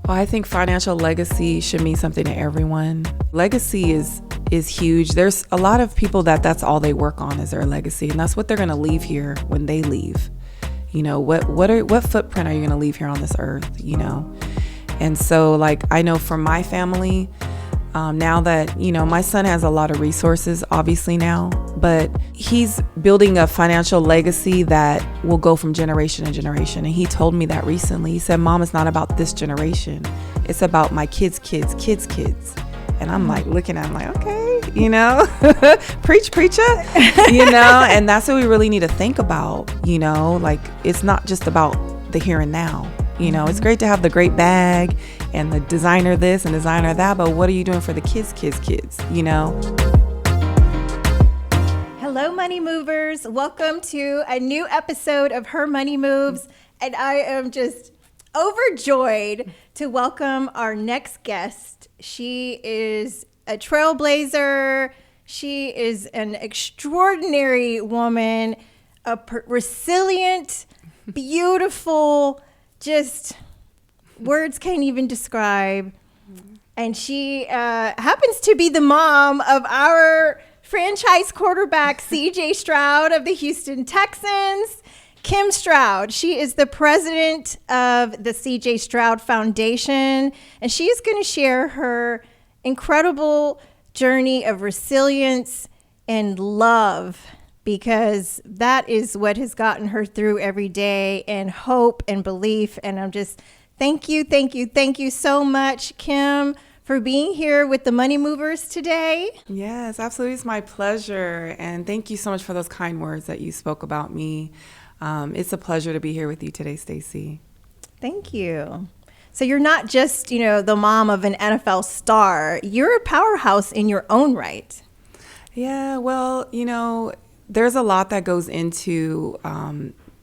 Well, I think financial legacy should mean something to everyone. Legacy is huge. There's a lot of people that's all they work on is their legacy, and that's what they're going to leave here when they leave. You know, what footprint are you going to leave here on this earth, you know? And so, like, I know for my family, now that, you know, my son has a lot of resources, obviously now, but he's building a financial legacy that will go from generation to generation. And he told me that recently. He said, Mom, it's not about this generation. It's about my kids' kids' kids' kids. And I'm like looking at him like, okay, you know, preacher, you know, and that's what we really need to think about, you know, like it's not just about the here and now. You know, it's great to have the great bag and the designer this and designer that, but what are you doing for the kids, you know? Hello, Money Movers. Welcome to a new episode of Her Money Moves. And I am just overjoyed to welcome our next guest. She is a trailblazer. She is an extraordinary woman, resilient, beautiful, just words can't even describe. And she happens to be the mom of our franchise quarterback, CJ Stroud of the Houston Texans, Kim Stroud. She is the president of the CJ Stroud Foundation, and she is going to share her incredible journey of resilience and love, because that is what has gotten her through every day, and hope and belief. And I'm just, thank you so much, Kim, for being here with the Money Movers today. Yes, absolutely. It's my pleasure. And thank you so much for those kind words that you spoke about me. It's a pleasure to be here with you today, Staci. Thank you. So you're not just, you know, the mom of an NFL star. You're a powerhouse in your own right. Yeah, well, you know, there's a lot that goes into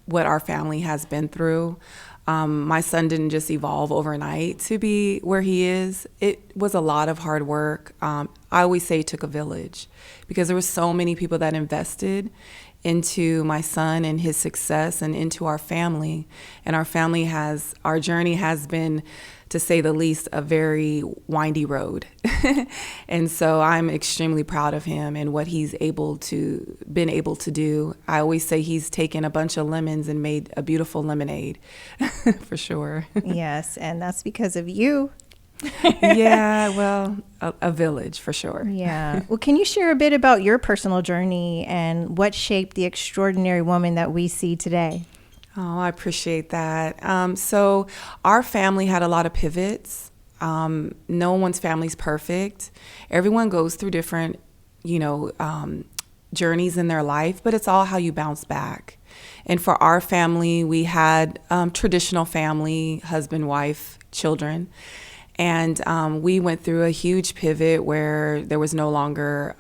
what our family has been through. My son didn't just evolve overnight to be where he is. It was a lot of hard work. I always say it took a village, because there were so many people that invested into my son and his success and into our family. And our journey has been, to say the least, a very windy road. And so I'm extremely proud of him and what he's been able to do. I always say he's taken a bunch of lemons and made a beautiful lemonade, for sure. Yes, and that's because of you. Yeah, well, a village for sure. Yeah. Well, can you share a bit about your personal journey and what shaped the extraordinary woman that we see today? Oh, I appreciate that. So our family had a lot of pivots. No one's family's perfect. Everyone goes through different, you know, journeys in their life, but it's all how you bounce back. And for our family, we had traditional family, husband, wife, children. And we went through a huge pivot where there was no longer,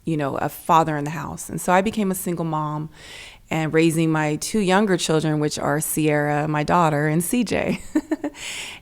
you know, a father in the house. And so I became a single mom and raising my two younger children, which are Sierra, my daughter, and CJ.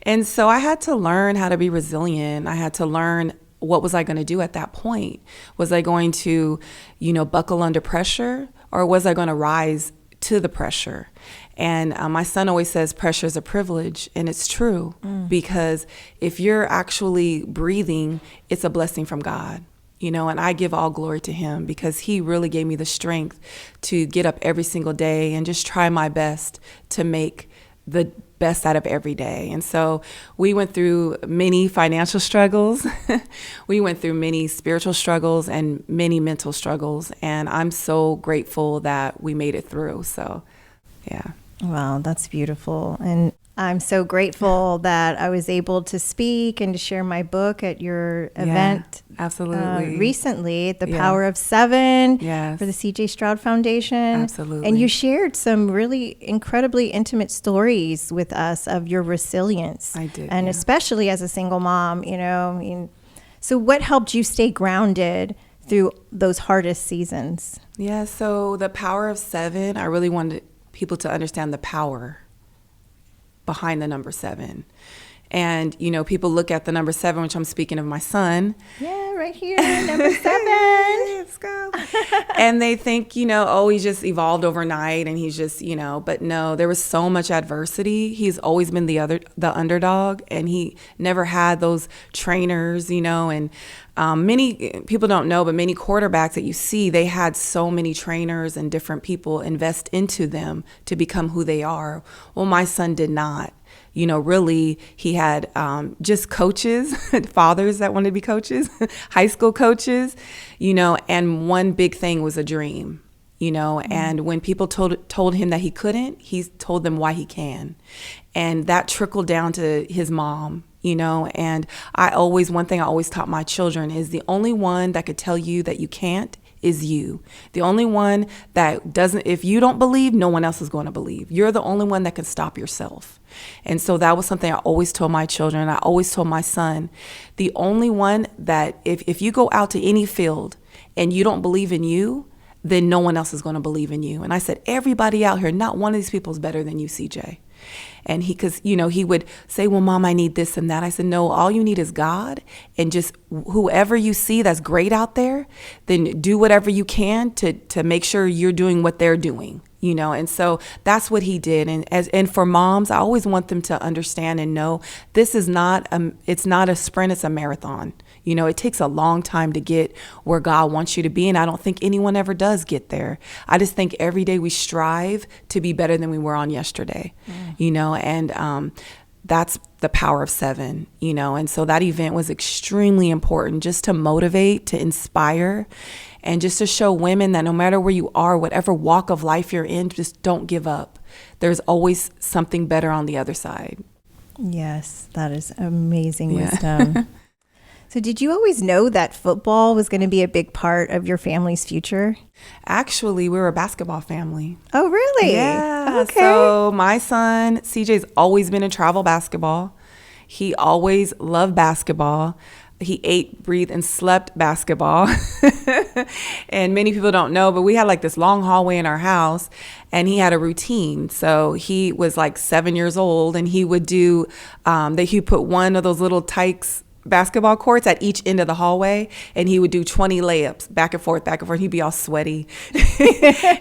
And so I had to learn how to be resilient. I had to learn, what was I going to do at that point? Was I going to, you know, buckle under pressure, or was I going to rise to the pressure? And my son always says pressure is a privilege, and it's true, because if you're actually breathing, it's a blessing from God, you know, and I give all glory to him, because he really gave me the strength to get up every single day and just try my best to make the best out of every day. And so we went through many financial struggles. We went through many spiritual struggles and many mental struggles. And I'm so grateful that we made it through. So, yeah. Wow, that's beautiful. And I'm so grateful that I was able to speak and to share my book at your event. Absolutely. Recently, The Power of Seven, yes, for the CJ Stroud Foundation. Absolutely. And you shared some really incredibly intimate stories with us of your resilience. I did. And especially as a single mom, you know, I mean, so what helped you stay grounded through those hardest seasons? Yeah, so The Power of Seven, I really wanted people to understand the power behind the number 7. And, people look at the number 7, which I'm speaking of my son. Yeah, right here, number 7. Let's go. And they think, oh, he just evolved overnight and he's just, but no, there was so much adversity. He's always been the underdog, and he never had those trainers, and many people don't know, but many quarterbacks that you see, they had so many trainers and different people invest into them to become who they are. Well, my son did not. Really, he had just coaches, fathers that wanted to be coaches, high school coaches, and one big thing was a dream, and when people told him that he couldn't, he told them why he can. And that trickled down to his mom, and one thing I always taught my children is the only one that could tell you that you can't is you. The only one that doesn't, if you don't believe, no one else is going to believe. You're the only one that can stop yourself. And so that was something I always told my children. I always told my son, the only one that if you go out to any field and you don't believe in you, then no one else is going to believe in you. And I said, everybody out here, not one of these people is better than you, CJ. And he would say, well, Mom, I need this and that. I said, no, all you need is God, and just whoever you see that's great out there, then do whatever you can to make sure you're doing what they're doing. And so that's what he did. And for moms, I always want them to understand and know this is it's not a sprint, it's a marathon. It takes a long time to get where God wants you to be. And I don't think anyone ever does get there. I just think every day we strive to be better than we were on yesterday, and that's the power of 7, and so that event was extremely important just to motivate, to inspire, and just to show women that no matter where you are, whatever walk of life you're in, just don't give up. There's always something better on the other side. Yes, that is amazing wisdom. So did you always know that football was going to be a big part of your family's future? Actually, we were a basketball family. Oh, really? Yeah. Okay. So my son, CJ's always been in travel basketball. He always loved basketball. He ate, breathed, and slept basketball. And many people don't know, but we had like this long hallway in our house, and he had a routine. So he was like 7 years old, and he would do, he put one of those little Tykes basketball courts at each end of the hallway, and he would do 20 layups back and forth. He'd be all sweaty.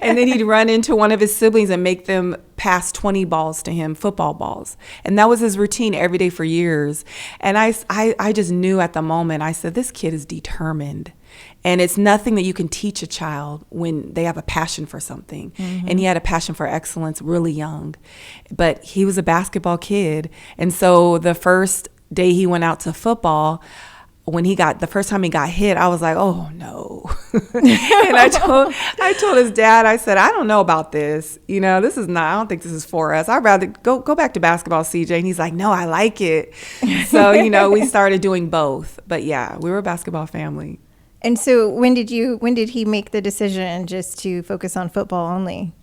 And then he'd run into one of his siblings and make them pass 20 balls to him, football balls. And that was his routine every day for years. And I just knew at the moment, I said, this kid is determined. And it's nothing that you can teach a child when they have a passion for something. Mm-hmm. And he had a passion for excellence really young. But he was a basketball kid. And so the first day he went out to football, the first time he got hit, I was like, oh no. And I told his dad, I said, I don't know about this. I don't think this is for us. I'd rather go back to basketball, CJ. And he's like, no, I like it. So, we started doing both. But yeah, we were a basketball family. And so when did he make the decision just to focus on football only?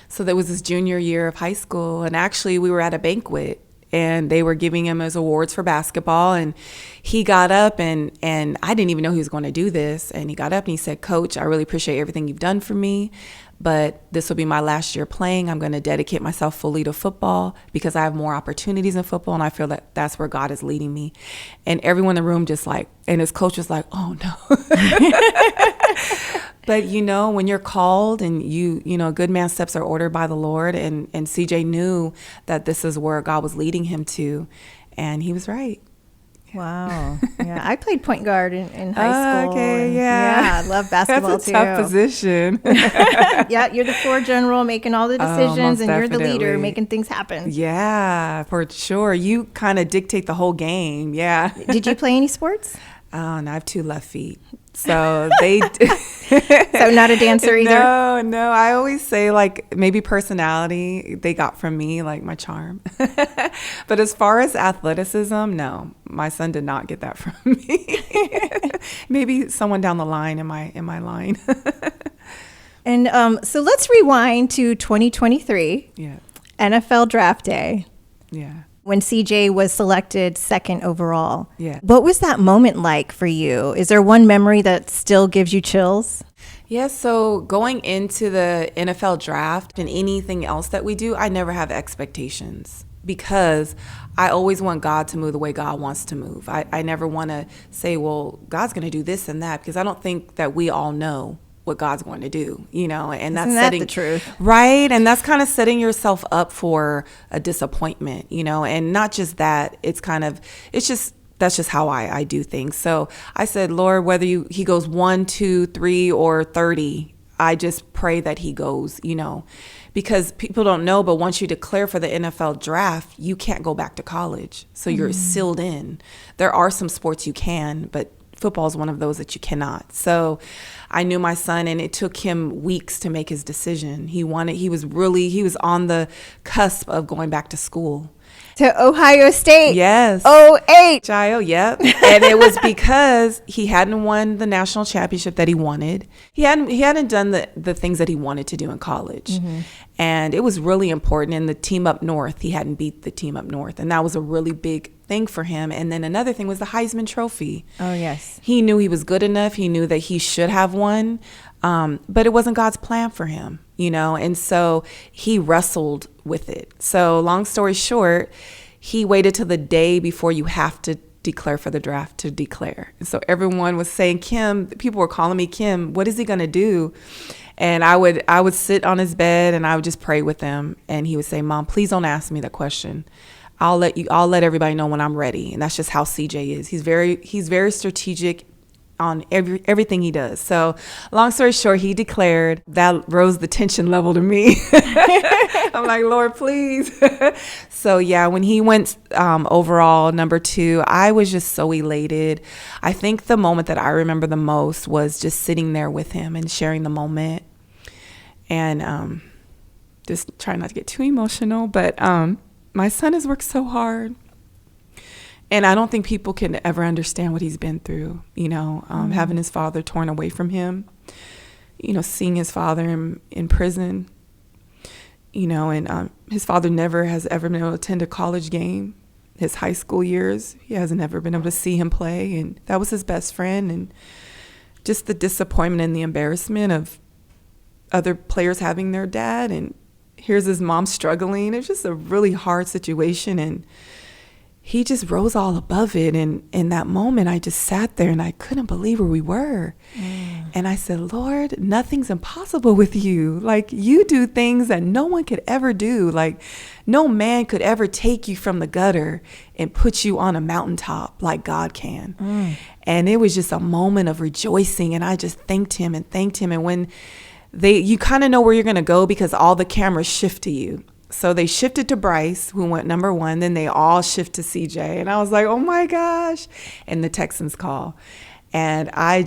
So that was his junior year of high school. And actually we were at a banquet, and they were giving him his awards for basketball. And he got up, and I didn't even know he was going to do this. And he got up and he said, Coach, I really appreciate everything you've done for me, but this will be my last year playing. I'm going to dedicate myself fully to football because I have more opportunities in football, and I feel that that's where God is leading me. And everyone in the room and his coach was like, oh no. But, when you're called and a good man's steps are ordered by the Lord, and CJ knew that this is where God was leading him to, and he was right. Wow. Yeah, I played point guard in high school. Okay, yeah. I love basketball That's a too. tough position. Yeah, you're the floor general making all the decisions, and you're the leader making things happen. Yeah, for sure. You kind of dictate the whole game. Yeah. Did you play any sports? Oh, no, I have 2 left feet. So they So not a dancer either? No. I always say like maybe personality they got from me, like my charm. But as far as athleticism, no, my son did not get that from me. Maybe someone down the line in my line. And so let's rewind to 2023. Yeah. NFL Draft Day. Yeah. When CJ was selected 2nd overall. Yeah. What was that moment like for you? Is there one memory that still gives you chills? Yeah, so going into the NFL draft and anything else that we do, I never have expectations because I always want God to move the way God wants to move. I never want to say, well, God's going to do this and that, because I don't think that we all know what God's going to do, and Isn't that the truth? Right. And that's kind of setting yourself up for a disappointment, and not just that, that's just how I do things. So I said, Lord, whether he goes 1, 2, 3, or 30, I just pray that he goes, because people don't know, but once you declare for the NFL draft, you can't go back to college. So you're sealed in. There are some sports you can, but football is one of those that you cannot. So I knew my son, and it took him weeks to make his decision. He was on the cusp of going back to school. To Ohio State. Yes. 08. Child, yep. And it was because he hadn't won the national championship that he wanted. He hadn't done the things that he wanted to do in college. And it was really important. In the team up north, he hadn't beat the team up north. And that was a really big thing for him. And then another thing was the Heisman Trophy. Oh, yes. He knew he was good enough. He knew that he should have won. But it wasn't God's plan for him, and so he wrestled with it. So long story short, he waited till the day before you have to declare for the draft to declare. And so everyone was saying, Kim, people were calling me Kim, what is he going to do? And I would sit on his bed and I would just pray with him. And he would say, Mom, please don't ask me that question. I'll let everybody know when I'm ready. And that's just how CJ is. He's very strategic on everything he does. So long story short, he declared. That rose the tension level to me. I'm like, Lord, please. So yeah, when he went overall number 2, I was just so elated. I think the moment that I remember the most was just sitting there with him and sharing the moment, and just trying not to get too emotional, but my son has worked so hard. And I don't think people can ever understand what he's been through, having his father torn away from him, seeing his father in prison, and his father never has ever been able to attend a college game. His high school years, he hasn't ever been able to see him play. And that was his best friend. And just the disappointment and the embarrassment of other players having their dad. And here's his mom struggling. It's just a really hard situation. And he just rose all above it. And in that moment, I just sat there and I couldn't believe where we were. And I said, Lord, nothing's impossible with you. Like, you do things that no one could ever do. Like, no man could ever take you from the gutter and put you on a mountaintop like God can. And it was just a moment of rejoicing. And I just thanked him. And when you kind of know where you're going to go because all the cameras shift to you. So they shifted to Bryce, who went number 1. Then they all shift to CJ. And I was like, oh my gosh. And the Texans call. And I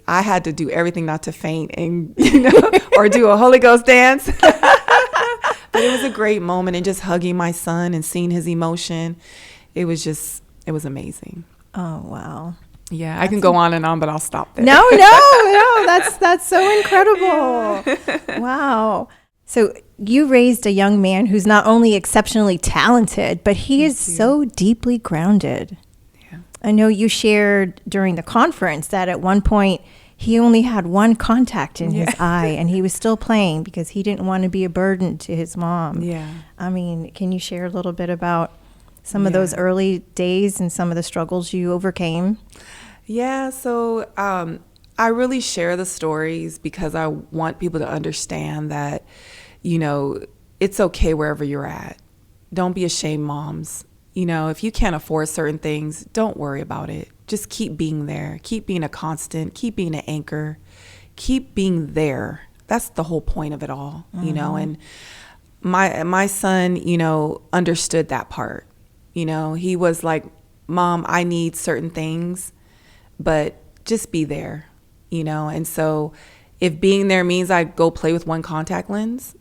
had to do everything not to faint and, or do a Holy Ghost dance. But it was a great moment, and just hugging my son and seeing his emotion. It was amazing. Oh, wow. Yeah, I can go on and on, but I'll stop there. No, that's so incredible. Yeah. Wow. So you raised a young man who's not only exceptionally talented, but he is so deeply grounded. Yeah. I know you shared during the conference that at one point he only had one contact in his eye, and he was still playing because he didn't want to be a burden to his mom. Yeah. I mean, can you share a little bit about some of those early days and some of the struggles you overcame? Yeah, so I really share the stories because I want people to understand that, it's okay wherever you're at. Don't be ashamed, moms. If you can't afford certain things, don't worry about it. Just keep being there. Keep being a constant. Keep being an anchor. Keep being there. That's the whole point of it all, and my son, understood that part. He was like, Mom, I need certain things, but just be there, and so if being there means I go play with one contact lens,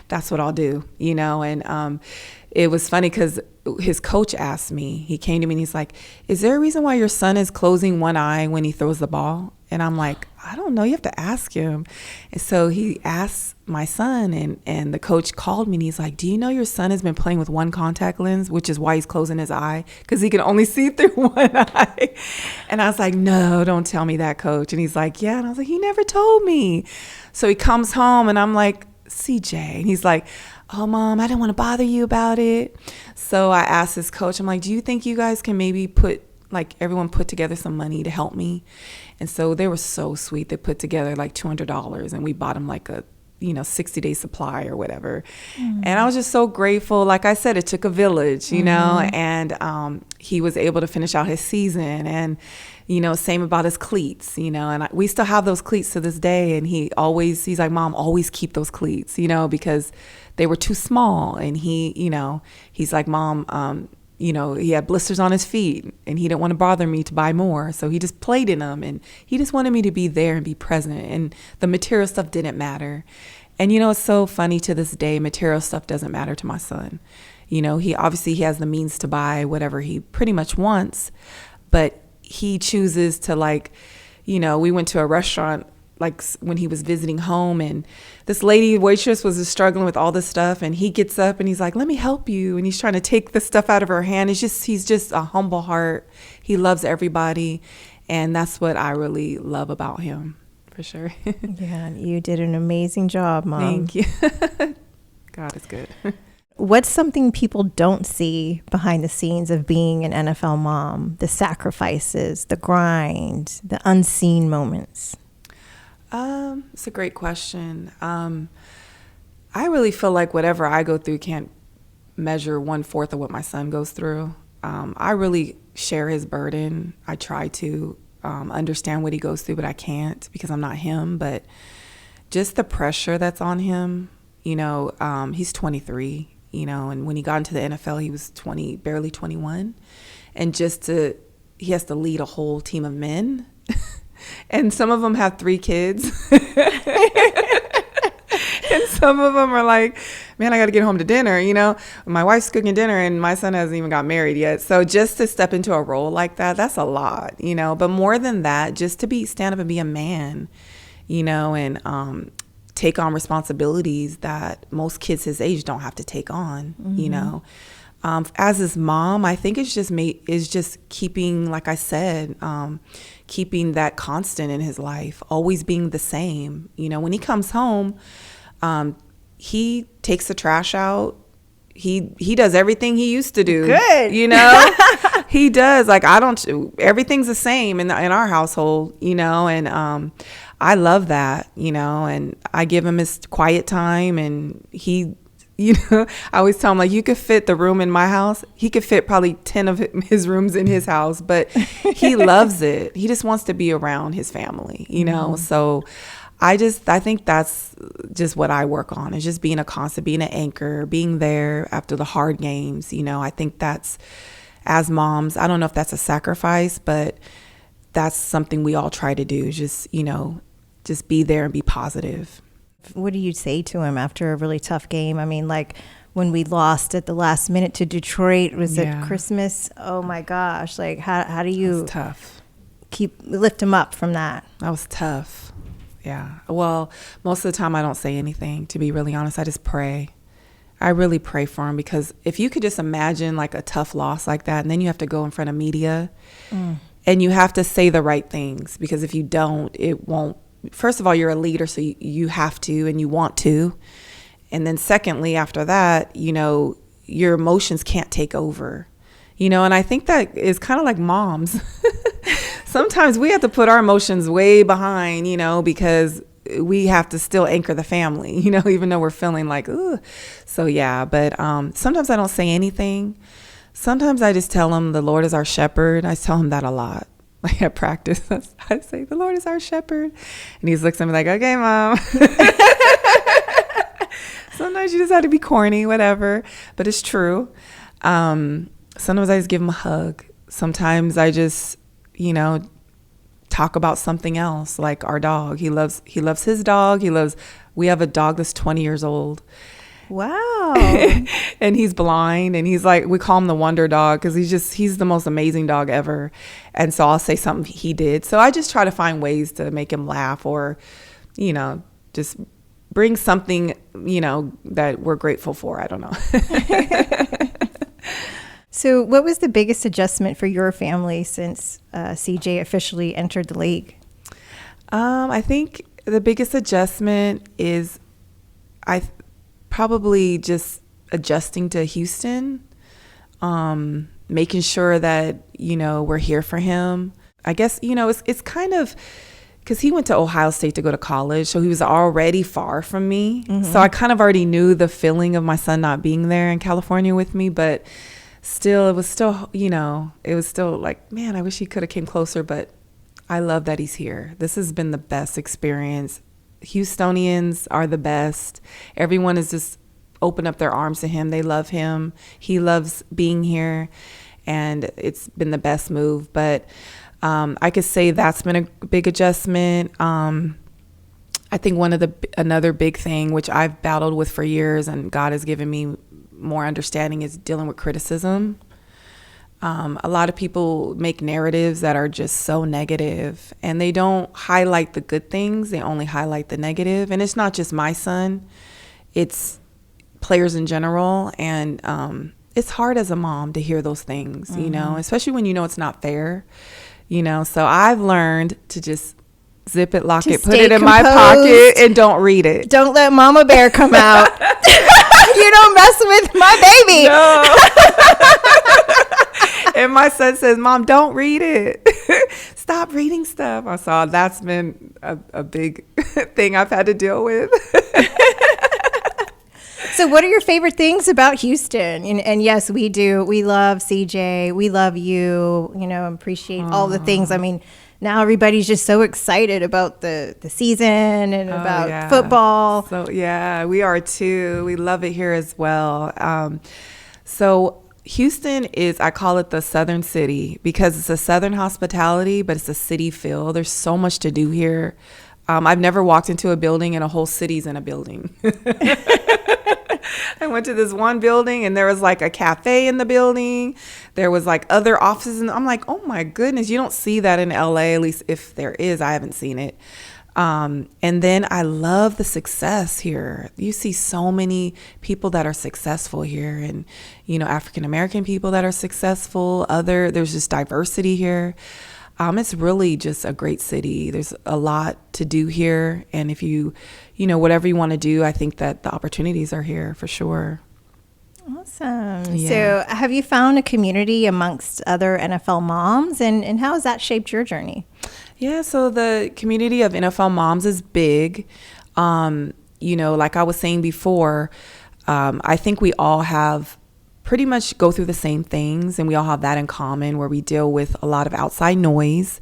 that's what I'll do, and it was funny because his coach asked me, he came to me and he's like, is there a reason why your son is closing one eye when he throws the ball? And I'm like, I don't know, you have to ask him. And so he asked my son, and the coach called me and he's like, do you know your son has been playing with one contact lens, which is why he's closing his eye, because he can only see through one eye. And I was like, no, don't tell me that, coach. And he's like, yeah. And I was like, he never told me. So he comes home and I'm like, CJ. And he's like, oh, Mom, I didn't want to bother you about it. So I asked his coach, I'm like, do you think you guys can maybe everyone put together some money to help me? And so they were so sweet. They put together like $200 and we bought him like a 60-day supply or whatever. And I was just so grateful. Like I said, it took a village, and he was able to finish out his season. And, same about his cleats, and we still have those cleats to this day. And he's like, Mom, always keep those cleats, because they were too small. And he's like, Mom, he had blisters on his feet and he didn't want to bother me to buy more. So he just played in them and he just wanted me to be there and be present. And the material stuff didn't matter. And, it's so funny to this day, material stuff doesn't matter to my son. He obviously has the means to buy whatever he pretty much wants, but he chooses to we went to a restaurant when he was visiting home, and this lady waitress was just struggling with all this stuff, and he gets up and he's like, let me help you. And he's trying to take the stuff out of her hand. He's just a humble heart. He loves everybody. And that's what I really love about him, for sure. Yeah, you did an amazing job, Mom. Thank you. God is good. What's something people don't see behind the scenes of being an NFL mom? The sacrifices, the grind, the unseen moments. It's a great question. I really feel like whatever I go through can't measure 1/4 of what my son goes through. I really share his burden. I try to understand what he goes through, but I can't because I'm not him. But just the pressure that's on him, he's 23, and when he got into the NFL, he was barely 21. And he has to lead a whole team of men. And some of them have 3 kids. And some of them are like, man, I got to get home to dinner. My wife's cooking dinner and my son hasn't even got married yet. So just to step into a role like that, that's a lot, but more than that, just to stand up and be a man, and take on responsibilities that most kids his age don't have to take on, as his mom, I think it's just keeping, like I said, keeping that constant in his life, always being the same. When he comes home, he takes the trash out. He does everything he used to do. Good. He does. Everything's the same in our household, and I love that, and I give him his quiet time, and he, I always tell him, you could fit the room in my house. He could fit probably 10 of his rooms in his house, but he loves it. He just wants to be around his family, So I think that's just what I work on, is just being a constant, being an anchor, being there after the hard games. I think that's, as moms, I don't know if that's a sacrifice, but that's something we all try to do, just be there and be positive. What do you say to him after a really tough game? I mean, when we lost at the last minute to Detroit, was it Christmas? Oh my gosh. How do you tough. Lift him up from that? That was tough. Yeah. Well, most of the time I don't say anything, to be really honest. I just pray. I really pray for him, because if you could just imagine a tough loss like that, and then you have to go in front of media and you have to say the right things, because if you don't, it won't. First of all, you're a leader, so you have to and you want to. And then secondly, after that, your emotions can't take over. And I think that is kind of like moms. Sometimes we have to put our emotions way behind, because we have to still anchor the family, even though we're feeling ooh. So yeah, but sometimes I don't say anything. Sometimes I just tell him the Lord is our shepherd. I tell him that a lot. At practice, I say, the Lord is our shepherd. And he looks at me like, okay, Mom. Sometimes you just have to be corny, whatever. But it's true. Sometimes I just give him a hug. Sometimes I just, talk about something else, like our dog. He loves his dog. We have a dog that's 20 years old. Wow. And he's blind, and he's we call him the wonder dog, because he's the most amazing dog ever. And so I'll say something he did. So I just try to find ways to make him laugh, or, just bring something, that we're grateful for. I don't know. So what was the biggest adjustment for your family since CJ officially entered the league? I think the biggest adjustment is probably just adjusting to Houston, making sure that, we're here for him. I guess, it's kind of, because he went to Ohio State to go to college, so he was already far from me. Mm-hmm. So I kind of already knew the feeling of my son not being there in California with me, but still, it was still like, man, I wish he could have came closer, but I love that he's here. This has been the best experience. Houstonians are the best. Everyone has just opened up their arms to him. They love him. He loves being here, and it's been the best move. But I could say that's been a big adjustment. I think another big thing, which I've battled with for years, and God has given me more understanding, is dealing with criticism. A lot of people make narratives that are just so negative, and they don't highlight the good things. They only highlight the negative. And it's not just my son, it's players in general. And it's hard as a mom to hear those things, especially when it's not fair. So I've learned to just zip it, lock it, put it in my pocket, and don't read it. Don't let Mama Bear come out. You don't mess with my baby. No. And my son says, Mom, don't read it. Stop reading stuff. I saw that's been a big thing I've had to deal with. So what are your favorite things about Houston? And yes, we do. We love CJ. We love you, appreciate all the things. I mean, now everybody's just so excited about the season and about football. So, yeah, we are too. We love it here as well. So Houston I call it the Southern City, because it's a Southern hospitality, but it's a city feel. There's so much to do here. I've never walked into a building and a whole city's in a building. I went to this one building and there was like a cafe in the building. There was like other offices, and I'm like, oh my goodness, you don't see that in LA, at least if there is, I haven't seen it. And then I love the success here. You see so many people that are successful here, and, African American people that are successful, there's just diversity here. It's really just a great city. There's a lot to do here. And if whatever you want to do, I think that the opportunities are here for sure. Awesome. Yeah. So have you found a community amongst other NFL moms, and how has that shaped your journey? Yeah, so the community of NFL moms is big. Like I was saying before, I think we all have pretty much go through the same things, and we all have that in common, where we deal with a lot of outside noise.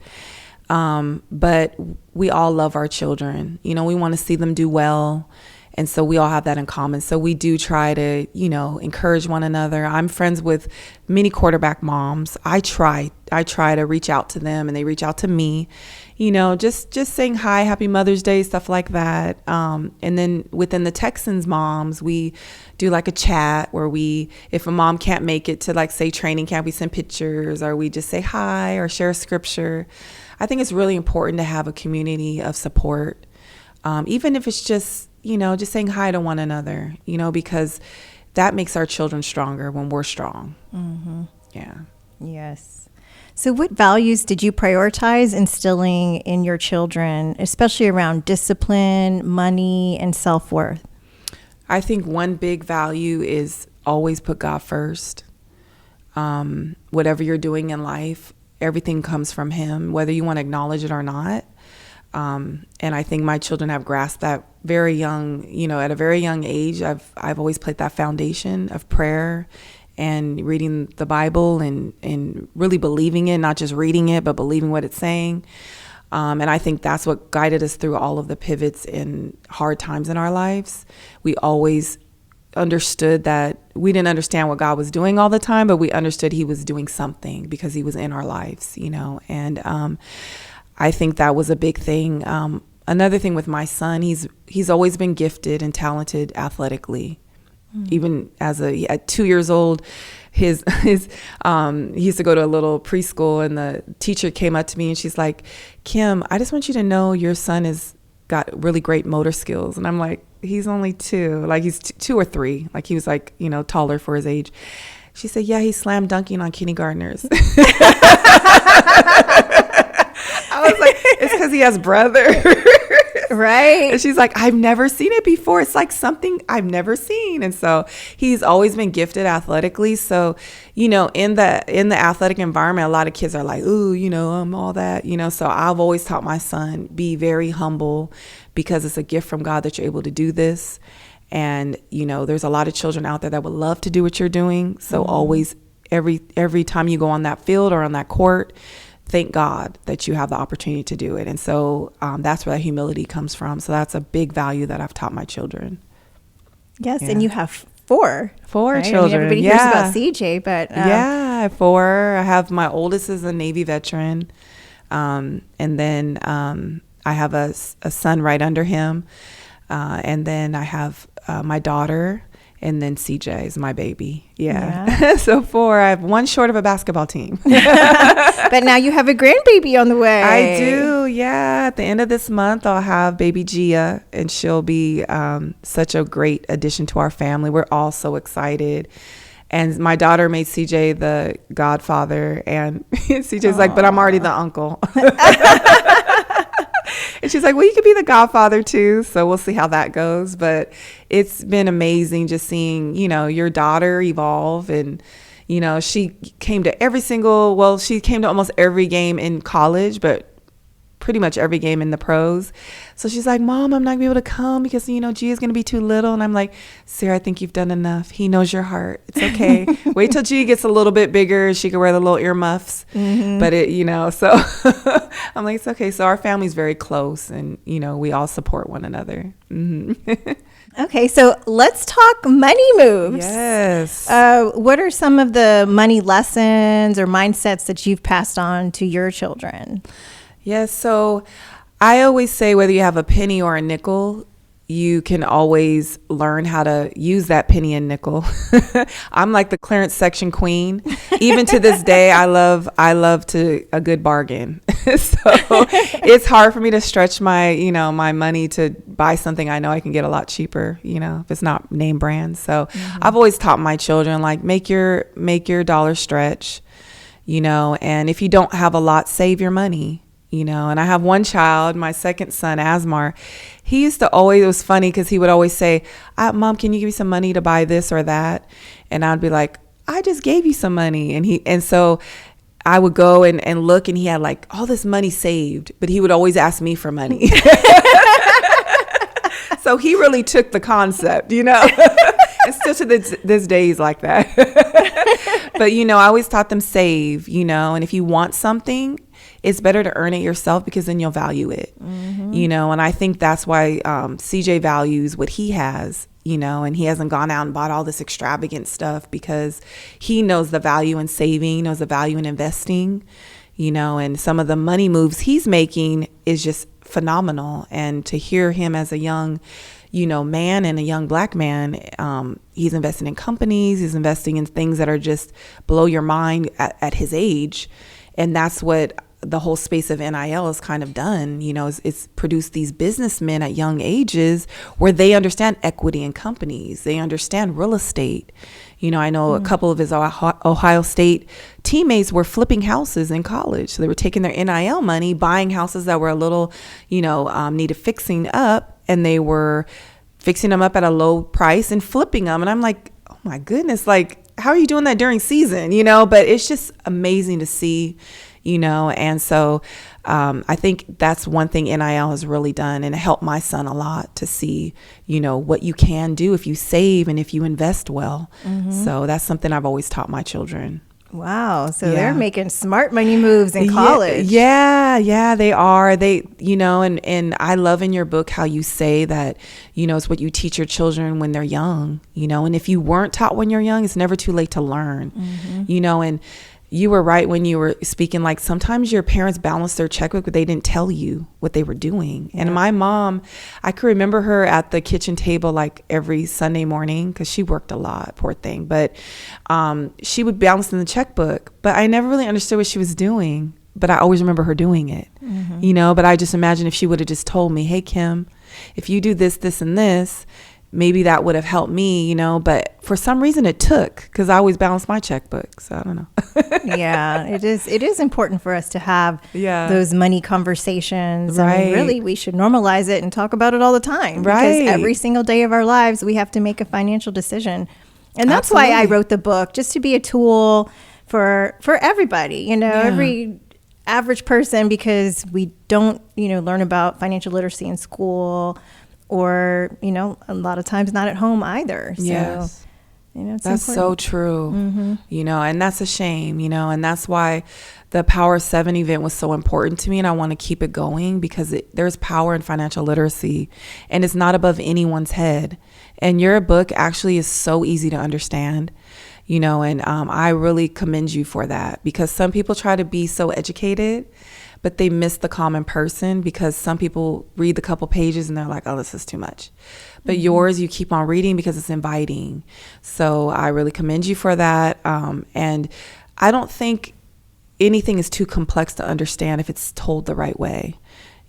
But we all love our children. We want to see them do well. And so we all have that in common. So we do try to, encourage one another. I'm friends with many quarterback moms. I try to reach out to them, and they reach out to me, just saying hi, happy Mother's Day, stuff like that. And then within the Texans moms, we do like a chat where if a mom can't make it to like say training camp, we send pictures, or we just say hi or share a scripture. I think it's really important to have a community of support, even if it's just saying hi to one another, because that makes our children stronger when we're strong. Mm-hmm. Yeah. Yes. So what values did you prioritize instilling in your children, especially around discipline, money, and self-worth? I think one big value is always put God first. Whatever you're doing in life, everything comes from Him, whether you want to acknowledge it or not. And I think my children have grasped that very young, at a very young age. I've always played that foundation of prayer and reading the Bible and really believing it, not just reading it, but believing what it's saying. And I think that's what guided us through all of the pivots in hard times in our lives. We always understood that we didn't understand what God was doing all the time, but we understood He was doing something because He was in our lives, and I think that was a big thing. Another thing with my son, he's always been gifted and talented athletically. Even at 2 years old, he used to go to a little preschool, and the teacher came up to me and she's like, Kim, I just want you to know your son has got really great motor skills. And I'm like, he's only 2, like he's 2 or 3, like he was like, taller for his age. She said, yeah, he's slam dunking on kindergartners. I was like, it's because he has brothers. Right. And she's like, I've never seen it before. It's like something I've never seen. And so he's always been gifted athletically. So, in the athletic environment, a lot of kids are like, ooh, I'm all that, So I've always taught my son, be very humble, because it's a gift from God that you're able to do this. And, there's a lot of children out there that would love to do what you're doing. So always, every time you go on that field or on that court, thank God that you have the opportunity to do it. And so that's where that humility comes from. So that's a big value that I've taught my children. Yes, and you have four right? children. Everybody hears about CJ, but I have four. I have my oldest is a Navy veteran, and then I have a son right under him, and then I have my daughter. And then CJ is my baby. Yeah. So four. I have one short of a basketball team. But now you have a grandbaby on the way. I do. Yeah. At the end of this month, I'll have baby Gia, and she'll be such a great addition to our family. We're all so excited. And my daughter made CJ the godfather, and CJ's like, but I'm already the uncle. And she's like, well, you could be the godfather too. So we'll see how that goes. But it's been amazing just seeing, your daughter evolve. And, she came to she came to almost every game in college, but pretty much every game in the pros. So she's like, Mom, I'm not gonna be able to come because, Gia's going to be too little. And I'm like, Sarah, I think you've done enough. He knows your heart. It's okay. Wait till Gia gets a little bit bigger. She can wear the little earmuffs. But so I'm like, it's okay. So our family's very close, and, we all support one another. Okay, so let's talk money moves. Yes. What are some of the money lessons or mindsets that you've passed on to your children? Yes. So I always say, whether you have a penny or a nickel, you can always learn how to use that penny and nickel. I'm like the clearance section queen. Even to this day, I love a good bargain. So it's hard for me to stretch my, my money to buy something I know I can get a lot cheaper, if it's not name brand. So I've always taught my children, like, make your dollar stretch, and if you don't have a lot, save your money. And I have one child, my second son, Asmar. He used to always, it was funny because he would always say, Mom, can you give me some money to buy this or that? And I'd be like, I just gave you some money. And so I would go and look, and he had like all this money saved, but he would always ask me for money. So he really took the concept, and still to this day he's like that. But, I always taught them save, and if you want something, it's better to earn it yourself, because then you'll value it, and I think that's why CJ values what he has, and he hasn't gone out and bought all this extravagant stuff, because he knows the value in saving, knows the value in investing, and some of the money moves he's making is just phenomenal. And to hear him as a young, man, and a young Black man, he's investing in companies, he's investing in things that are just blow your mind at his age. And that's what the whole space of NIL has kind of done, it's produced these businessmen at young ages where they understand equity in companies. They understand real estate. I know a couple of his Ohio State teammates were flipping houses in college. So they were taking their NIL money, buying houses that were a little, needed fixing up, and they were fixing them up at a low price and flipping them. And I'm like, oh my goodness, like, how are you doing that during season? But it's just amazing to see, and so I think that's one thing NIL has really done, and it helped my son a lot to see, what you can do if you save and if you invest well. So that's something I've always taught my children. Wow. So they're making smart money moves in college. Yeah, they are. They, and I love in your book how you say that, it's what you teach your children when they're young, and if you weren't taught when you're young, it's never too late to learn, and you were right when you were speaking, like, sometimes your parents balanced their checkbook, but they didn't tell you what they were doing. And my mom, I could remember her at the kitchen table, like, every Sunday morning, because she worked a lot, poor thing. But she would balance in the checkbook, but I never really understood what she was doing. But I always remember her doing it, but I just imagine if she would have just told me, hey, Kim, if you do this, this, and this, maybe that would have helped me, but for some reason it took, because I always balance my checkbook. So I don't know. Yeah, it is important for us to have Yeah. those money conversations. I Right. mean, really, we should normalize it and talk about it all the time. Right. Because every single day of our lives, we have to make a financial decision. And that's why I Absolutely. wrote the book, just to be a tool for everybody, every average person, because we don't, learn about financial literacy in school, or, a lot of times not at home either. So, Yes. it's That's so important. true. Mm-hmm. And that's a shame, and that's why the Power 7 event was so important to me. And I want to keep it going, because there's power in financial literacy, and it's not above anyone's head. And your book actually is so easy to understand, and I really commend you for that, because some people try to be so educated, but they miss the common person, because some people read the couple pages and they're like, oh, this is too much. But yours, you keep on reading because it's inviting. So I really commend you for that. And I don't think anything is too complex to understand if it's told the right way,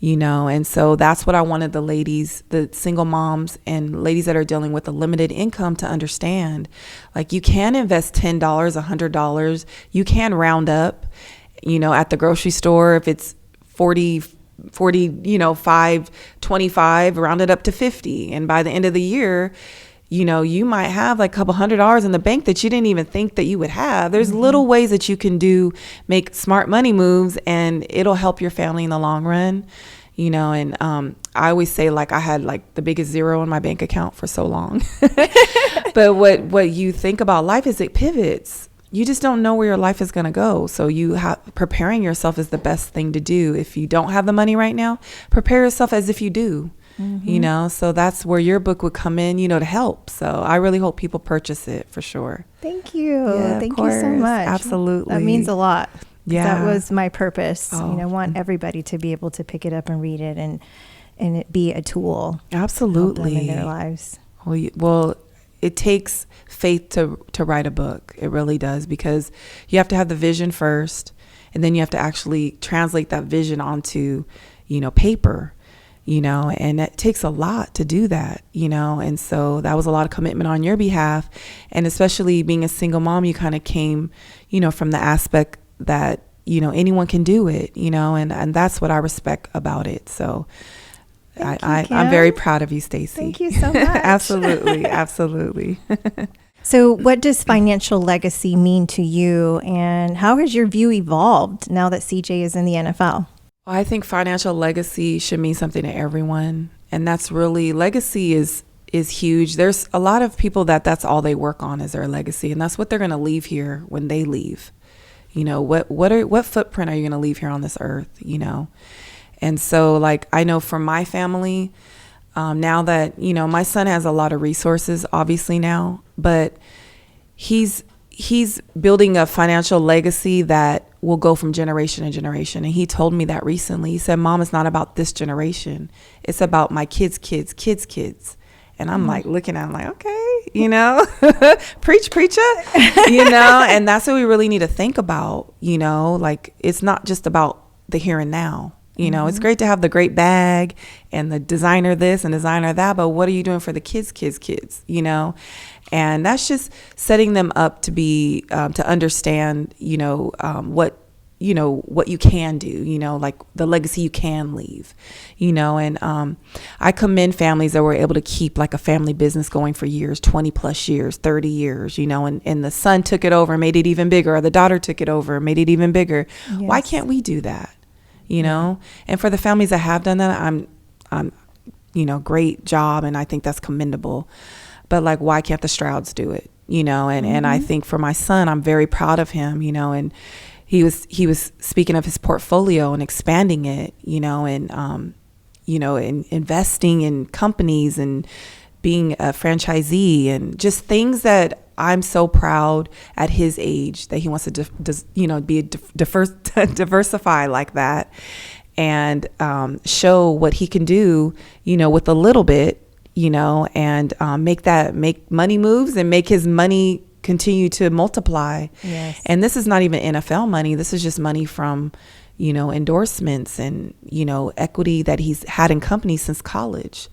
and so that's what I wanted the ladies, the single moms and ladies that are dealing with a limited income, to understand. Like, you can invest $10, $100. You can round up, at the grocery store, if it's 40, 5, 25, round it up to 50. And by the end of the year, you might have like a couple $100 in the bank that you didn't even think that you would have. There's little ways that you can make smart money moves, and it'll help your family in the long run, and I always say, like, I had like the biggest zero in my bank account for so long. But what you think about life is it pivots. You just don't know where your life is going to go. So preparing yourself is the best thing to do. If you don't have the money right now, prepare yourself as if you do. So that's where your book would come in, to help. So I really hope people purchase it, for sure. Thank you. Yeah, Thank of you so course. much. Absolutely. That means a lot. Yeah. That was my purpose. Oh. I want everybody to be able to pick it up and read it, and it be a tool. Absolutely. Help them in their lives. Well, it takes faith to write a book. It really does, because you have to have the vision first, and then you have to actually translate that vision onto, paper, and it takes a lot to do that, and so that was a lot of commitment on your behalf. And especially being a single mom, you kind of came, from the aspect that, anyone can do it, and that's what I respect about it. So I'm very proud of you, Staci. Thank you so much. Absolutely. Absolutely. So what does financial legacy mean to you, and how has your view evolved now that CJ is in the NFL? Well, I think financial legacy should mean something to everyone. And that's really, legacy is huge. There's a lot of people that's all they work on is their legacy. And that's what they're going to leave here when they leave. What footprint are you going to leave here on this earth, And so, like, I know for my family, now that, my son has a lot of resources, obviously now, but he's building a financial legacy that will go from generation to generation. And he told me that recently. He said, Mom, it's not about this generation. It's about my kids' kids, kids' kids. And I'm like looking at him like, okay, preach, preacher, and that's what we really need to think about, like, it's not just about the here and now. It's great to have the great bag and the designer this and designer that, but what are you doing for the kids, and that's just setting them up to be, to understand, what you can do, like the legacy you can leave, and I commend families that were able to keep like a family business going for years, 20 plus years, 30 years, and the son took it over and made it even bigger, or the daughter took it over and made it even bigger. Yes. Why can't we do that? And for the families that have done that, I'm, great job. And I think that's commendable, but like, why can't the Strouds do it? And I think for my son, I'm very proud of him, and he was speaking of his portfolio and expanding it, and investing in companies and being a franchisee, and just things that I'm so proud at his age that he wants to diversify like that, and show what he can do, with a little bit, and make money moves and make his money continue to multiply. Yes. And this is not even NFL money. This is just money from, endorsements and, equity that he's had in companies since college,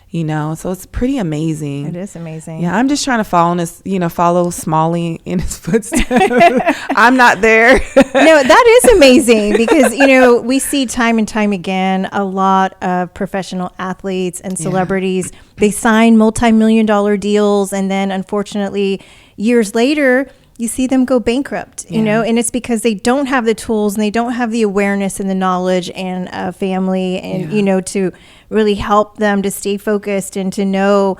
So it's pretty amazing. It is amazing. Yeah, I'm just trying to follow Smalley in his footsteps. I'm not there. No, that is amazing because, we see time and time again, a lot of professional athletes and celebrities, they sign multi-million-dollar deals. And then unfortunately, years later, you see them go bankrupt, and it's because they don't have the tools and they don't have the awareness and the knowledge and a family and, to really help them to stay focused and to know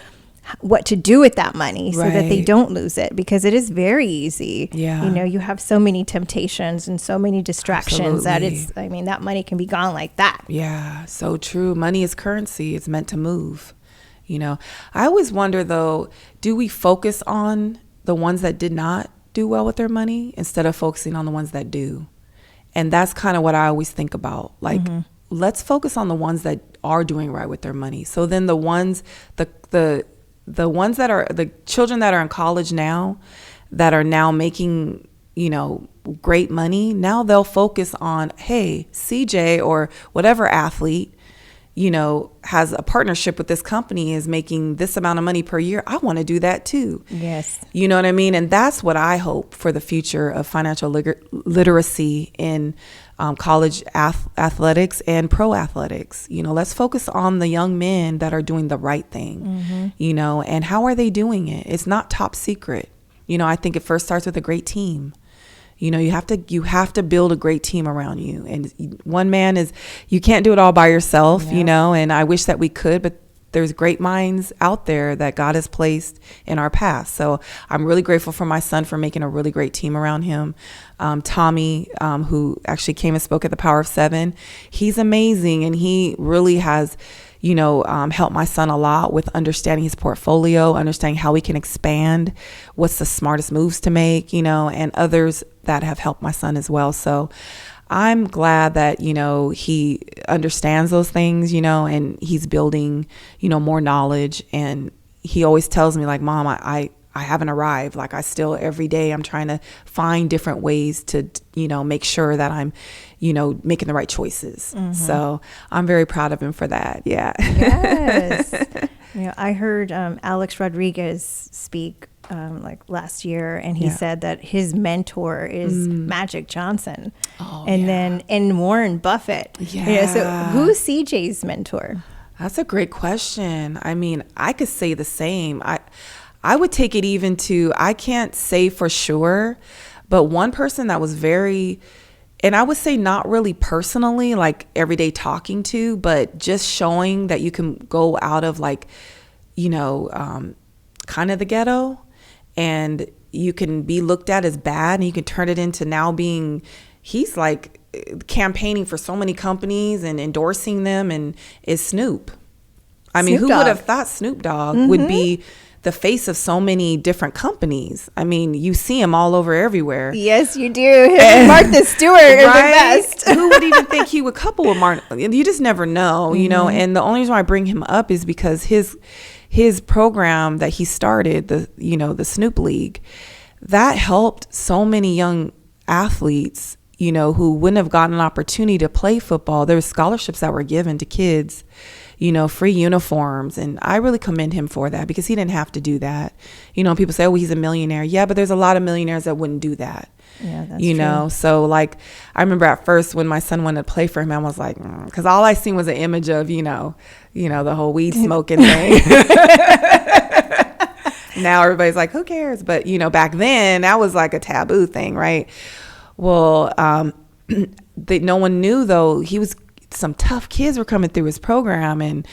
what to do with that money so that they don't lose it, because it is very easy. You have so many temptations and so many distractions that that money can be gone like that. Yeah, so true. Money is currency. It's meant to move. I always wonder though, do we focus on the ones that did not do well with their money instead of focusing on the ones that do? And that's kind of what I always think about. Like, let's focus on the ones that are doing right with their money. So then the ones the ones that are the children that are in college now, that are now making, great money, now they'll focus on, hey, CJ or whatever athlete, has a partnership with this company, is making this amount of money per year. I want to do that too. Yes. You know what I mean? And that's what I hope for the future of financial literacy in college athletics and pro athletics. Let's focus on the young men that are doing the right thing, and how are they doing it? It's not top secret. I think it first starts with a great team. You have to build a great team around you. And one man you can't do it all by yourself, and I wish that we could, but there's great minds out there that God has placed in our path. So I'm really grateful for my son for making a really great team around him. Tommy, who actually came and spoke at the Power of Seven, he's amazing. And he really has, helped my son a lot with understanding his portfolio, understanding how we can expand, what's the smartest moves to make, and others that have helped my son as well. So I'm glad that, he understands those things, and he's building, more knowledge. And he always tells me, like, Mom, I haven't arrived. Like, I still, every day I'm trying to find different ways to, make sure that I'm, making the right choices. So I'm very proud of him for that. Yeah. Yes. I heard Alex Rodriguez speak last year, and he said that his mentor is Magic Johnson, and Warren Buffett. So who's CJ's mentor? That's a great question. I mean, I could say the same. I would take it even to, I can't say for sure, but one person that was very, and I would say not really personally, like everyday talking to, but just showing that you can go out of kind of the ghetto, and you can be looked at as bad, and you can turn it into now being, he's like campaigning for so many companies and endorsing them, and is Snoop. I mean, who would have thought Snoop Dogg would be the face of so many different companies? I mean, you see him all over everywhere. Yes, you do. Him and Martha Stewart are the best. Who would even think he would couple with Martin? You just never know, and the only reason why I bring him up is because his program that he started, the Snoop League, that helped so many young athletes, who wouldn't have gotten an opportunity to play football. There were scholarships that were given to kids, free uniforms. And I really commend him for that, because he didn't have to do that. People say, oh, he's a millionaire. Yeah, but there's a lot of millionaires that wouldn't do that. Yeah, that's true. So like, I remember at first when my son wanted to play for him, I was like, because all I seen was an image of, the whole weed smoking thing. Now everybody's like, who cares? But, back then that was like a taboo thing, right? Well, no one knew though. Some tough kids were coming through his program, and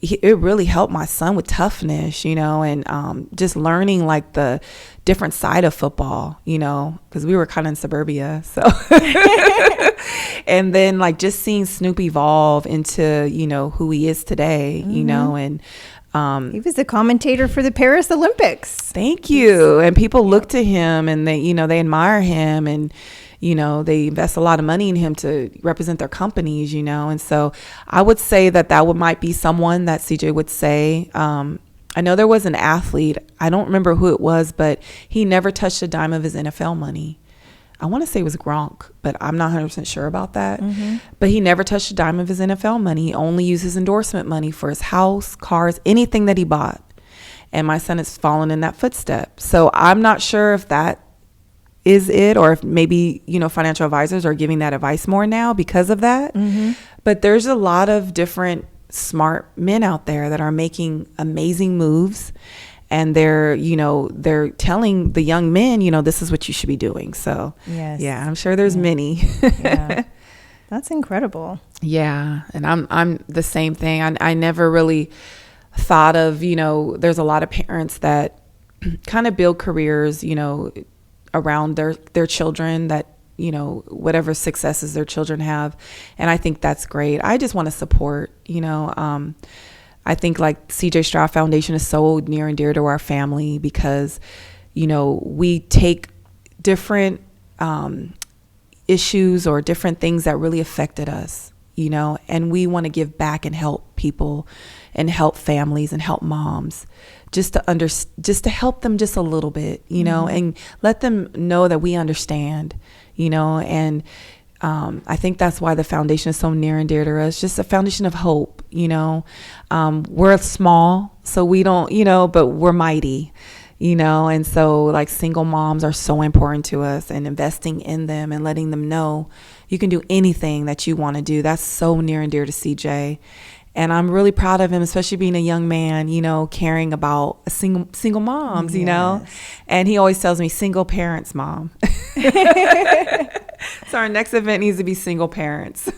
it really helped my son with toughness, and just learning like the different side of football, because we were kind of in suburbia. So, and then like just seeing Snoop evolve into, who he is today, and he was the commentator for the Paris Olympics. Thank you. And people look to him, and they, they admire him, and they invest a lot of money in him to represent their companies, and so I would say that might be someone that CJ would say. I know there was an athlete, I don't remember who it was, but he never touched a dime of his NFL money. I want to say it was Gronk, but I'm not 100% sure about that. But he never touched a dime of his NFL money. He only used his endorsement money for his house, cars, anything that he bought. And my son has fallen in that footstep. So I'm not sure if that is it, or if maybe, financial advisors are giving that advice more now because of that. But there's a lot of different smart men out there that are making amazing moves. And they're telling the young men, this is what you should be doing. So, yes. Yeah, I'm sure there's many. Yeah. That's incredible. Yeah. And I'm the same thing. I never really thought of, there's a lot of parents that kind of build careers, around their children, that, whatever successes their children have. And I think that's great. I just want to support, I think like CJ Stroud Foundation is so near and dear to our family because, we take different issues or different things that really affected us, and we want to give back and help people and help families and help moms just to help them just a little bit, and let them know that we understand, and I think that's why the foundation is so near and dear to us, just a foundation of hope. We're small, so we don't, but we're mighty, and so like single moms are so important to us, and investing in them and letting them know you can do anything that you want to do. That's so near and dear to CJ. And I'm really proud of him, especially being a young man, caring about single moms, and he always tells me single parents, mom. So our next event needs to be single parents.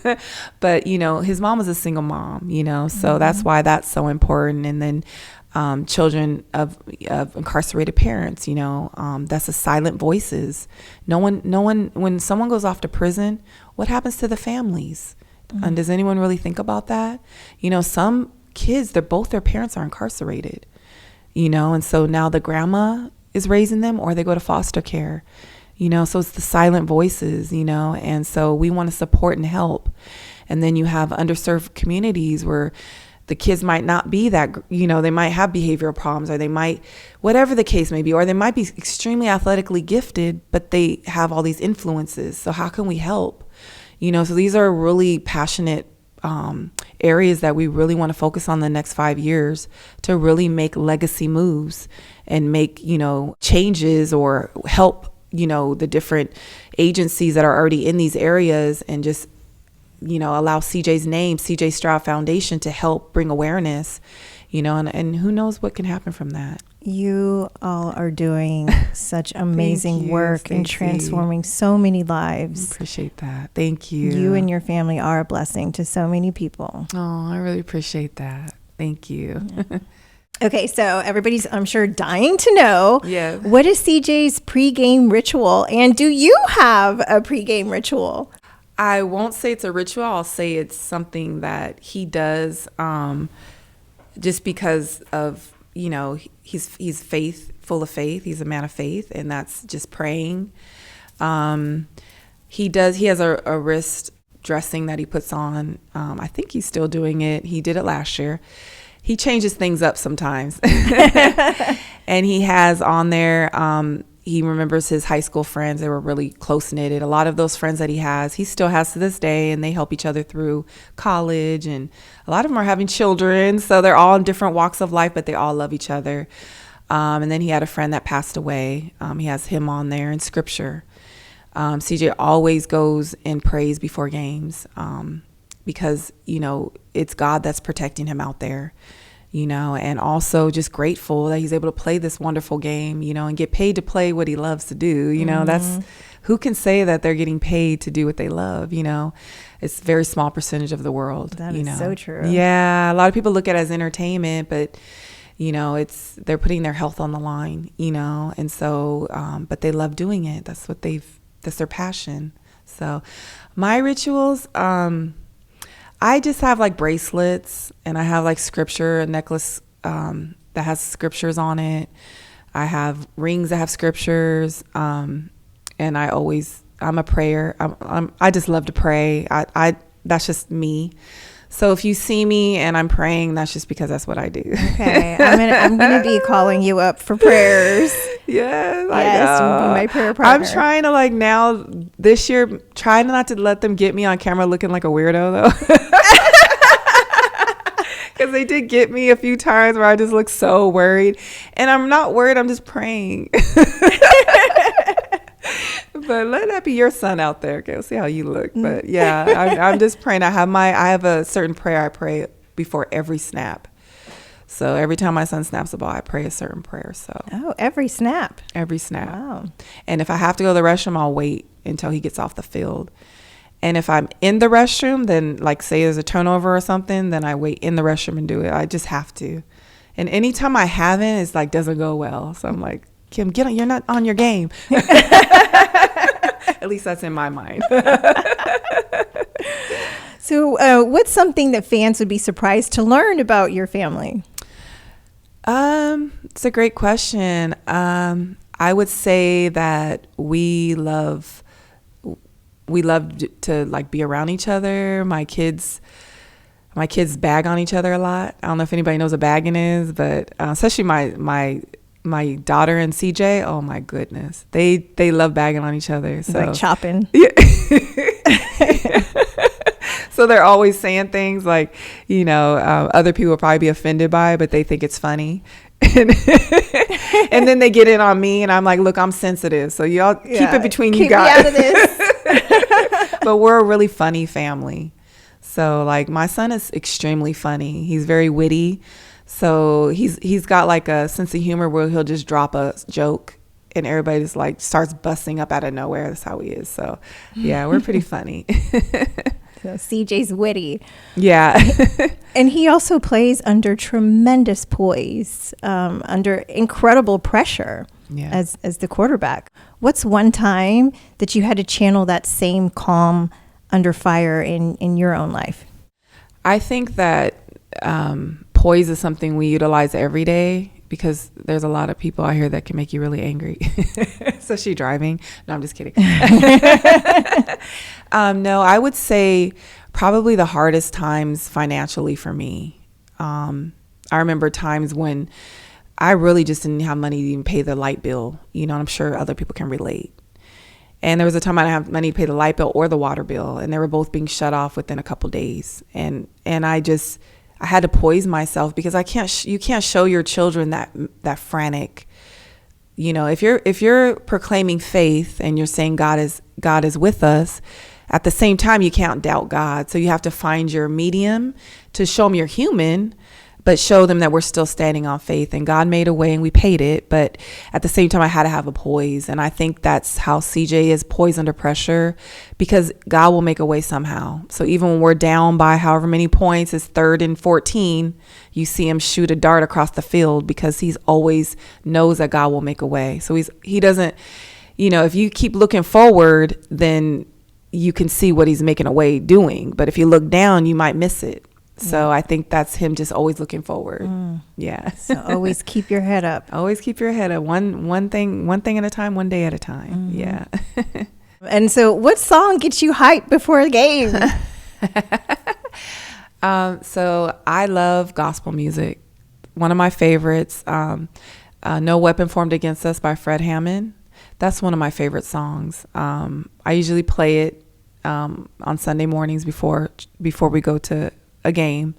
But, his mom was a single mom, so that's why that's so important. And then children of incarcerated parents, that's the silent voices. No one, when someone goes off to prison, what happens to the families? And does anyone really think about that? Some kids, both their parents are incarcerated, and so now the grandma is raising them, or they go to foster care, so it's the silent voices, and so we want to support and help. And then you have underserved communities where the kids might not be that, they might have behavioral problems, or they might, whatever the case may be, or they might be extremely athletically gifted, but they have all these influences. So how can we help? So these are really passionate areas that we really want to focus on the next 5 years to really make legacy moves and make, changes, or help, the different agencies that are already in these areas, and just, allow CJ's name, CJ Stroud Foundation, to help bring awareness, and who knows what can happen from that. You all are doing such amazing work and transforming so many lives. I appreciate that. Thank you. You and your family are a blessing to so many people. Oh, I really appreciate that. Thank you. Yeah. Okay, so everybody's, I'm sure, dying to know, what is CJ's pregame ritual? And do you have a pregame ritual? I won't say it's a ritual. I'll say it's something that he does just because of, he's full of faith. He's a man of faith, and that's just praying. He has a wrist dressing that he puts on. I think he's still doing it. He did it last year. He changes things up sometimes. And he has on there, he remembers his high school friends. They were really close-knitted. A lot of those friends that he still has to this day, and they help each other through college. And a lot of them are having children, so they're all in different walks of life, but they all love each other. And then he had a friend that passed away. He has him on there in scripture. CJ always goes and prays before games because, it's God that's protecting him out there. And also just grateful that he's able to play this wonderful game, and get paid to play what he loves to do. That's, who can say that they're getting paid to do what they love? It's a very small percentage of the world. That is so true. Yeah. A lot of people look at it as entertainment, but they're putting their health on the line, and so, but they love doing it. That's their passion. So my rituals, I just have like bracelets, and I have like scripture, a necklace that has scriptures on it. I have rings that have scriptures, and I'm a prayer. I just love to pray. That's just me. So if you see me and I'm praying, that's just because that's what I do. Okay, I'm gonna be calling you up for prayers. Yes, I Yes, know. be my prayer partner. I'm trying to like now this year, trying not to let them get me on camera looking like a weirdo though. Because they did get me a few times where I just look so worried. And I'm not worried, I'm just praying. But let that be your son out there. Okay, we'll see how you look. But yeah, I'm just praying. I have a certain prayer I pray before every snap. So every time my son snaps the ball, I pray a certain prayer. So every snap. Every snap. Wow. And if I have to go to the restroom, I'll wait until he gets off the field. And if I'm in the restroom, then like say there's a turnover or something, then I wait in the restroom and do it. I just have to. And anytime I haven't, it's like doesn't go well. So I'm like, Kim, get on. You're not on your game. At least that's in my mind. So what's something that fans would be surprised to learn about your family? It's a great question. I would say that we love to like be around each other. My kids bag on each other a lot. I don't know if anybody knows what bagging is, but especially my daughter and CJ. Oh my goodness, they love bagging on each other. So like chopping. Yeah. So they're always saying things like, other people will probably be offended by it, but they think it's funny. And then they get in on me and I'm like, look, I'm sensitive. So y'all keep it between you guys. Keep me out of this. But we're a really funny family. So like my son is extremely funny. He's very witty. So he's got like a sense of humor where he'll just drop a joke and everybody just like starts busting up out of nowhere. That's how he is. So yeah, we're pretty funny. So CJ's witty. Yeah. And he also plays under tremendous poise, under incredible pressure as the quarterback. What's one time that you had to channel that same calm under fire in your own life? I think that poise is something we utilize every day because there's a lot of people out here that can make you really angry. Especially driving. No, I'm just kidding. No, I would say probably the hardest times financially for me. I remember times when I really just didn't have money to even pay the light bill. And I'm sure other people can relate. And there was a time I didn't have money to pay the light bill or the water bill, and they were both being shut off within a couple days. And I had to poise myself because you can't show your children that frantic. If you're proclaiming faith and you're saying God is with us, at the same time you can't doubt God. So you have to find your medium to show them you're human, but show them that we're still standing on faith. And God made a way and we paid it. But at the same time, I had to have a poise. And I think that's how CJ is, poised under pressure, because God will make a way somehow. So even when we're down by however many points, it's 3rd and 14, you see him shoot a dart across the field because he's always knows that God will make a way. So he doesn't, if you keep looking forward, then you can see what he's making a way doing. But if you look down, you might miss it. So I think that's him just always looking forward. Yeah. So always keep your head up. Always keep your head up. One thing at a time, one day at a time. Yeah. And so what song gets you hyped before a game? So I love gospel music. One of my favorites, No Weapon Formed Against Us by Fred Hammond. That's one of my favorite songs. I usually play it on Sunday mornings before we go to a game.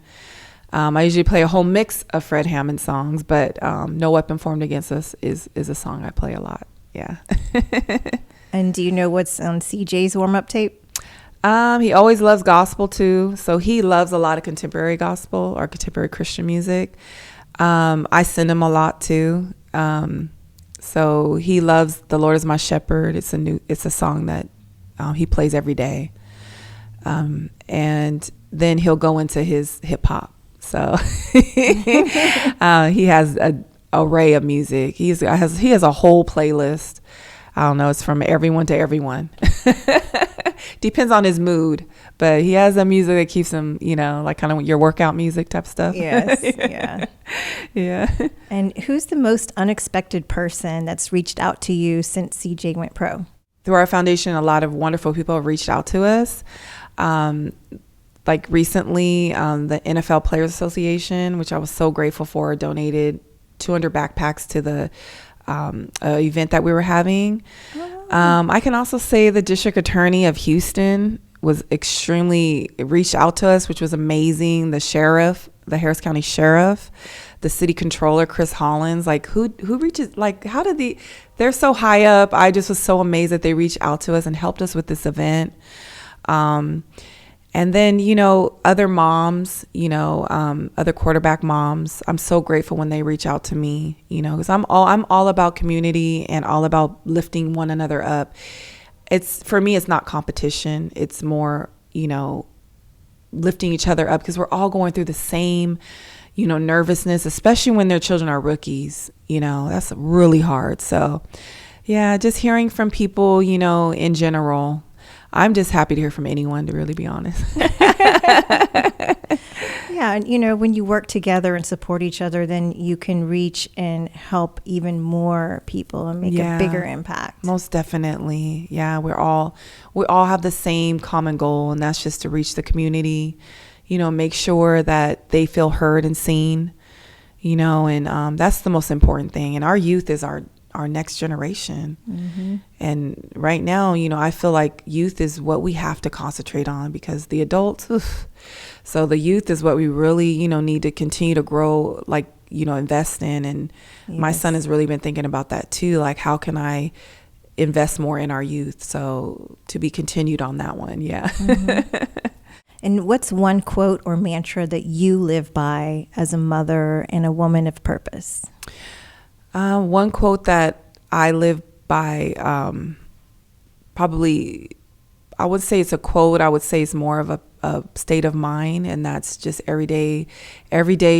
I usually play a whole mix of Fred Hammond songs, but No Weapon Formed Against Us is a song I play a lot. Yeah. And do you know what's on CJ's warm-up tape? He always loves gospel too. So he loves a lot of contemporary gospel or contemporary Christian music. I send him a lot too. So he loves The Lord Is My Shepherd. It's a song that he plays every day. And then he'll go into his hip hop. So he has an array of music. He has a whole playlist. I don't know. It's from everyone to everyone. Depends on his mood, but he has a music that keeps him, like kind of your workout music type stuff. Yes. Yeah. Yeah. And who's the most unexpected person that's reached out to you since CJ went pro? Through our foundation, a lot of wonderful people have reached out to us. Like recently, the NFL Players Association, which I was so grateful for, donated 200 backpacks to the event that we were having. I can also say the district attorney of Houston reached out to us, which was amazing. The Harris County sheriff, the city controller, Chris Hollins, like who reaches, like they're so high up. I just was so amazed that they reached out to us and helped us with this event. And then, other moms, other quarterback moms, I'm so grateful when they reach out to me, because I'm all about community and all about lifting one another up. For me, it's not competition. It's more, lifting each other up, because we're all going through the same, nervousness, especially when their children are rookies. That's really hard. So yeah, just hearing from people, in general. I'm just happy to hear from anyone, to really be honest. Yeah. And, when you work together and support each other, then you can reach and help even more people and make a bigger impact. Most definitely. Yeah. We all have the same common goal, and that's just to reach the community, make sure that they feel heard and seen, and that's the most important thing. And our youth is our next generation. Mm-hmm. And right now, I feel like youth is what we have to concentrate on, because the adults, so the youth is what we really, need to continue to grow, invest in. And my son has really been thinking about that too. Like, how can I invest more in our youth? So to be continued on that one. Yeah. Mm-hmm. And what's one quote or mantra that you live by as a mother and a woman of purpose? One quote that I live by, probably, I would say it's a quote. I would say it's more of a state of mind, and that's just every day,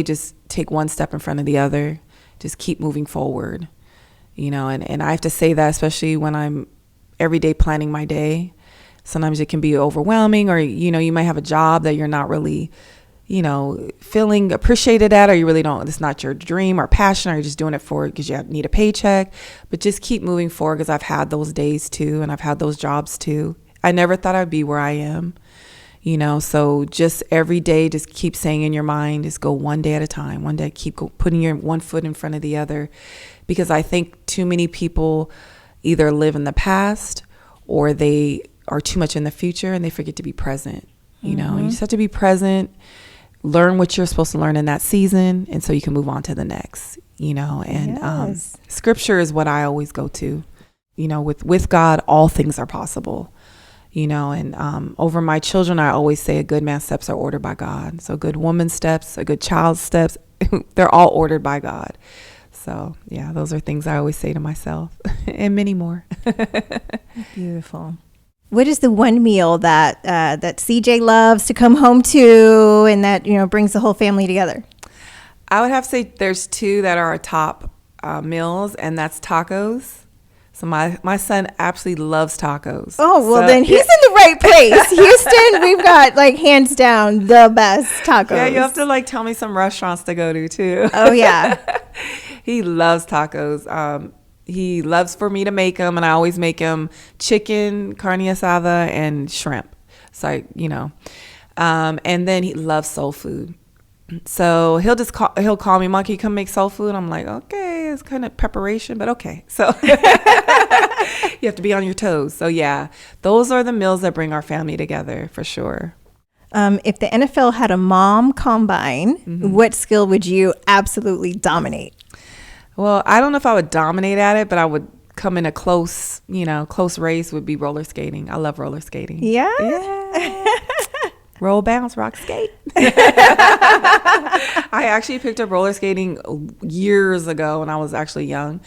just take one step in front of the other. Just keep moving forward, and I have to say that, especially when I'm every day planning my day. Sometimes it can be overwhelming, or, you might have a job that you're not really, feeling appreciated at, or you really don't, it's not your dream or passion, or you're just doing it because you need a paycheck. But just keep moving forward, because I've had those days too, and I've had those jobs too. I never thought I'd be where I am, so just every day, just keep saying in your mind, just go one day at a time, one day, keep putting your one foot in front of the other, because I think too many people either live in the past, or they are too much in the future, and they forget to be present. You just have to be present, learn what you're supposed to learn in that season, and so you can move on to the next, and scripture is what I always go to. With God, all things are possible, and over my children, I always say a good man's steps are ordered by God. So a good woman's steps, a good child's steps, they're all ordered by God. So yeah, those are things I always say to myself and many more. Beautiful. What is the one meal that CJ loves to come home to, and that brings the whole family together? I would have to say there's two that are our top meals, and that's tacos. So my son absolutely loves tacos. Oh, well, then he's in the right place. Houston, we've got hands down the best tacos. Yeah, you have to tell me some restaurants to go to too. Oh yeah. He loves tacos. He loves for me to make them, and I always make him chicken, carne asada, and shrimp. So, and then he loves soul food. So he'll call me, Mom, can you come make soul food? I'm like, okay, it's kind of preparation, but okay. So you have to be on your toes. So yeah, those are the meals that bring our family together for sure. If the NFL had a mom combine, what skill would you absolutely dominate? Well, I don't know if I would dominate at it, but I would come in a close race would be roller skating. I love roller skating. Yeah. Roll, bounce, rock, skate. I actually picked up roller skating years ago when I was actually young.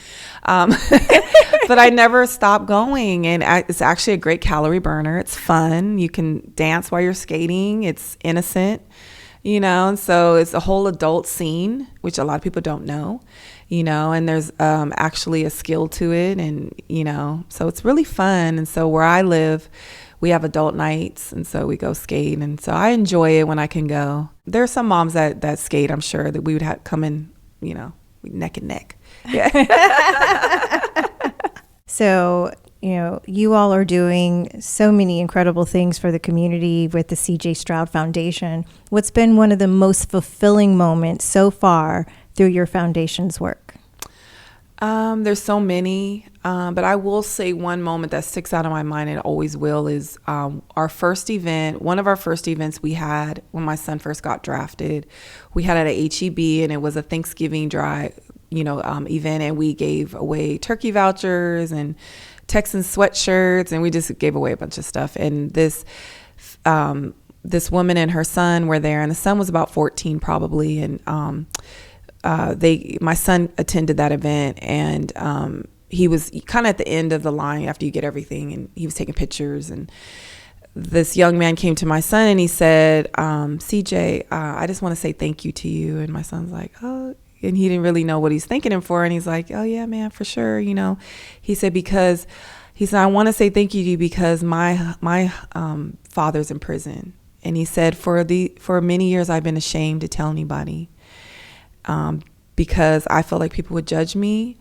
But I never stopped going. And it's actually a great calorie burner. It's fun. You can dance while you're skating. It's innocent, and so it's a whole adult scene, which a lot of people don't know. And there's actually a skill to it. And, so it's really fun. And so where I live, we have adult nights. And so we go skate. And so I enjoy it when I can go. There are some moms that skate, I'm sure, that we would have come in, neck and neck. Yeah. So, you all are doing so many incredible things for the community with the CJ Stroud Foundation. What's been one of the most fulfilling moments so far through your foundation's work? There's so many, but I will say one moment that sticks out of my mind and always will is our first event. One of our first events we had when my son first got drafted, we had at a HEB, and it was a Thanksgiving drive, event, and we gave away turkey vouchers and Texan sweatshirts, and we just gave away a bunch of stuff. And this woman and her son were there, and the son was about 14 probably, and my son attended that event, and he was kind of at the end of the line after you get everything, and he was taking pictures, and this young man came to my son and he said, CJ, I just want to say thank you to you. And my son's like, oh, and he didn't really know what he's thanking him for, and he's like, oh yeah, man, for sure. He said, I want to say thank you to you because my father's in prison. And he said, for many years I've been ashamed to tell anybody, because I felt like people would judge me,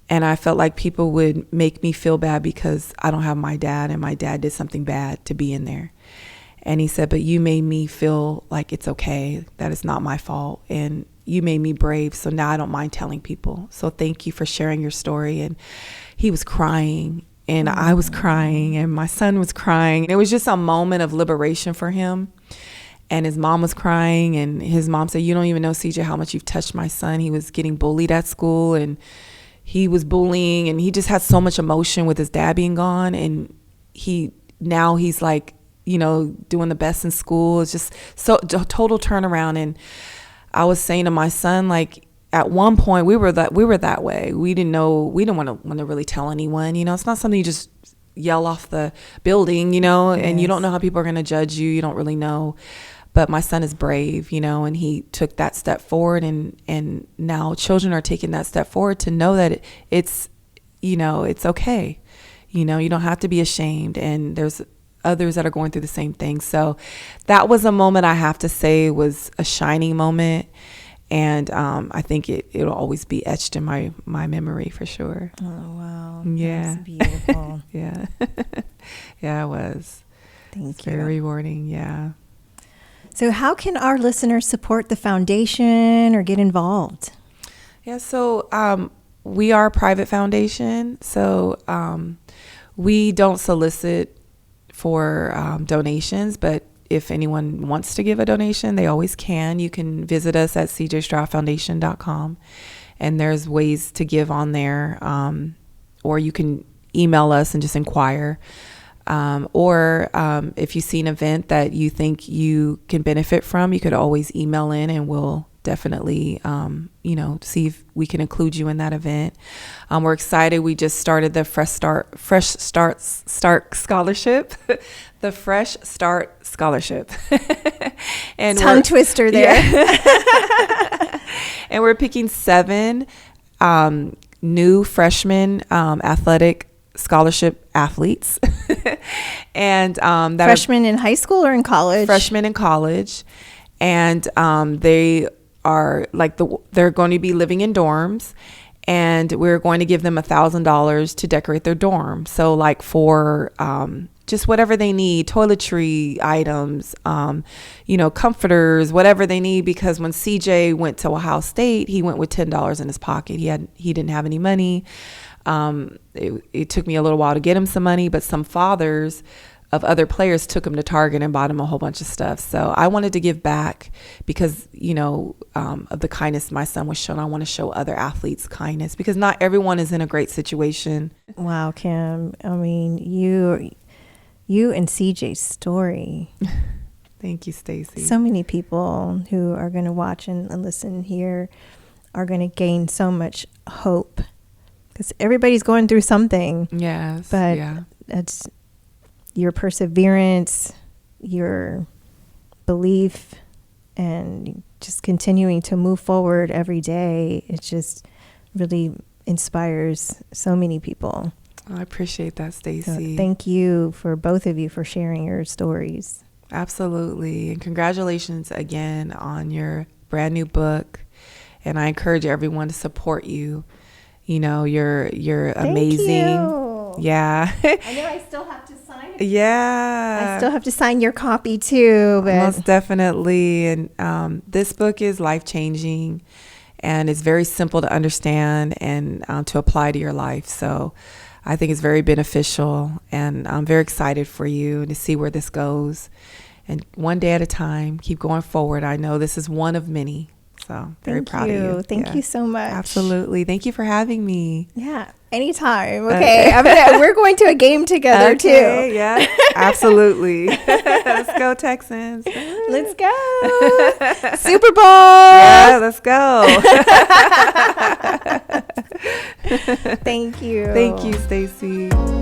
and I felt like people would make me feel bad because I don't have my dad, and my dad did something bad to be in there. And he said, but you made me feel like it's okay, that it's not my fault, and you made me brave, so now I don't mind telling people. So thank you for sharing your story. And he was crying, and I was crying, and my son was crying. It was just a moment of liberation for him. And his mom was crying, and his mom said, you don't even know, CJ, how much you've touched my son. He was getting bullied at school, and he was bullying, and he just had so much emotion with his dad being gone. And now he's like, doing the best in school. It's just so total turnaround. And I was saying to my son, like, at one point we were that way. We didn't want to really tell anyone. It's not something you just yell off the building, and you don't know how people are going to judge you. You don't really know. But my son is brave, and he took that step forward, and now children are taking that step forward to know that it's okay. You don't have to be ashamed, and there's others that are going through the same thing. So that was a moment I have to say was a shining moment. And I think it'll always be etched in my memory for sure. Oh, wow. Yeah. That's beautiful. Yeah. Yeah, it was. Thank you. Very rewarding. Yeah. So how can our listeners support the foundation or get involved? Yeah. So we are a private foundation. So we don't solicit for donations, but if anyone wants to give a donation, they always can. You can visit us at cjstroudfoundation.com, and there's ways to give on there, or you can email us and just inquire. Or if you see an event that you think you can benefit from, you could always email in, and we'll definitely, see if we can include you in that event. We're excited. We just started the Fresh Start Scholarship, the Fresh Start Scholarship. And tongue twister there. Yeah. And we're picking 7 new freshman athletic scholarship athletes. And that freshmen in high school or in college? Freshmen in college. And they are they're going to be living in dorms, and we're going to give them $1,000 to decorate their dorm. So for just whatever they need, toiletry items, comforters, whatever they need, because when CJ went to Ohio State, he went with $10 in his pocket. He didn't have any money. It took me a little while to get him some money, but some fathers of other players took him to Target and bought him a whole bunch of stuff. So I wanted to give back because, of the kindness my son was shown. I want to show other athletes kindness because not everyone is in a great situation. Wow, Kim. I mean, you and CJ's story. Thank you, Staci. So many people who are going to watch and listen here are going to gain so much hope because everybody's going through something. Yes. But yeah. It's your perseverance, your belief, and just continuing to move forward every day. It just really inspires so many people. I appreciate that, Staci. So thank you for both of you for sharing your stories. Absolutely. And congratulations again on your brand new book. And I encourage everyone to support you. You're amazing. Thank you. Yeah. I know I still have to sign it. Yeah. I still have to sign your copy too. But most definitely. And this book is life-changing. and it's very simple to understand and to apply to your life. So I think it's very beneficial, and I'm very excited for you and to see where this goes. And one day at a time, keep going forward. I know this is one of many. So very proud of you. Thank you so much. Absolutely. Thank you for having me. Yeah, anytime. Okay, we're going to a game together too. Yeah, absolutely. Let's go, Texans. Let's go. Super Bowl. Yeah, let's go. Thank you. Thank you, Staci.